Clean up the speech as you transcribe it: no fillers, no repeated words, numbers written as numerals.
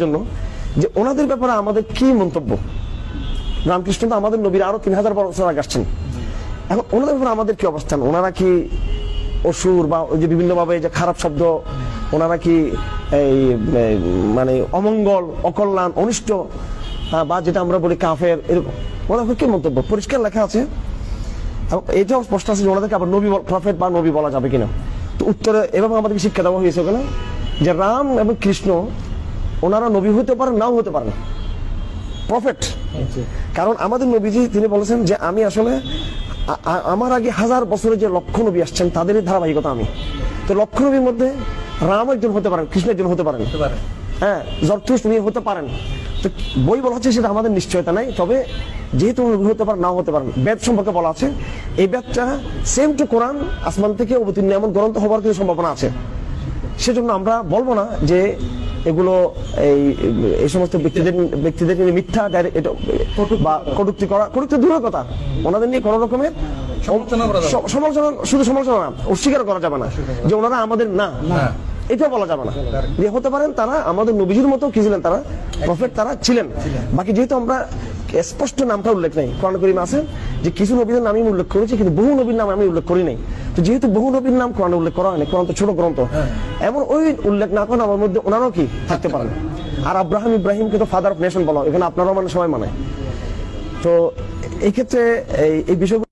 জন্য যে ওনাদের ব্যাপারে আমাদের কি মন্তব্য। রামকৃষ্ণ তো আমাদের নবীর আরো 3000 বছর আগে আসছেন, এখন ওনাদের ব্যাপারে আমাদের কি অবস্থান? ওনারা কি অসুর বা ওই যে বিভিন্নভাবে যে খারাপ শব্দ, ওনারা কি এই মানে অমঙ্গল, অকল্যাণ, অনিষ্ট, বা যেটা আমরা বলি কাফের, এরকম ওনাদের কি মন্তব্য? পরিষ্কার লেখা আছে। এটাও স্পষ্ট আছে যে ওনাদেরকে আবার নবী, প্রফেট বা নবী বলা যাবে কিনা। তো উত্তরে এভাবে আমাদেরকে শিক্ষা দেওয়া হয়েছে কেন যে রাম এবং কৃষ্ণ ওনারা নবী হতে পারেন, নাও হতে পারেন, প্রফেট। কারণ আমাদের নবীজি তিনি বলেছেন যে আমি আসলে আমার আগে 1000 বছরে যে লক্ষ নবী আসছেন তাদেরই ধারাবাহিকতা আমি। তো লক্ষ নবীর মধ্যে রাম একজন হতে পারেন, কৃষ্ণ একজন হতে পারেন, হ্যাঁ, জরথুস্ট উনি হতে পারেন। তো বই বলা হচ্ছে সেটা আমাদের নিশ্চয়তা নাই, তবে যেহেতু নবী হতে পারেন, নাও হতে পারেন। বেদ সম্পর্কে বলা আছে এই বেদটা সেম টু কোরআন, আসমান থেকে অবতীর্ণ এমন গ্রন্থ হবার কিছু সম্ভাবনা আছে। সেজন্য আমরা বলবো না যে এগুলো এই সমস্ত ব্যক্তিদের মিথ্যা বা কটূক্তি করা, কটূক্তি দূরের কথা, ওনাদের নিয়ে কোন রকমের সমালোচনা, শুধু সমালোচনা না, অস্বীকার করা যাবে না যে ওনারা আমাদের না, এটা বলা যাবে না। যে হতে পারেন তারা আমাদের নবীজির মতো কি ছিলেন, তারা প্রফেট, তারা ছিলেন। বাকি যেহেতু আমরা স্পষ্ট নামটা উল্লেখ নেই, কোরআন কারীমে আছে যে কিছু নবীদের নাম আমি উল্লেখ করেছি কিন্তু বহু নবীর নাম আমি উল্লেখ করি নাই। তো যেহেতু বহু নবীর নাম কোরআনে উল্লেখ করা হয়নি, কোরআন তো ছোট গ্রন্থ, এমন ওই উল্লেখ না করেন আমার মধ্যে ওনারাও কি থাকতে পারেন। আর আব্রাহাম ইব্রাহিমকে তো ফাদার অফ নেশন বলা, এখানে আপনারাও মানে সবাই মানে। তো এই ক্ষেত্রে এই বিষয়গুলো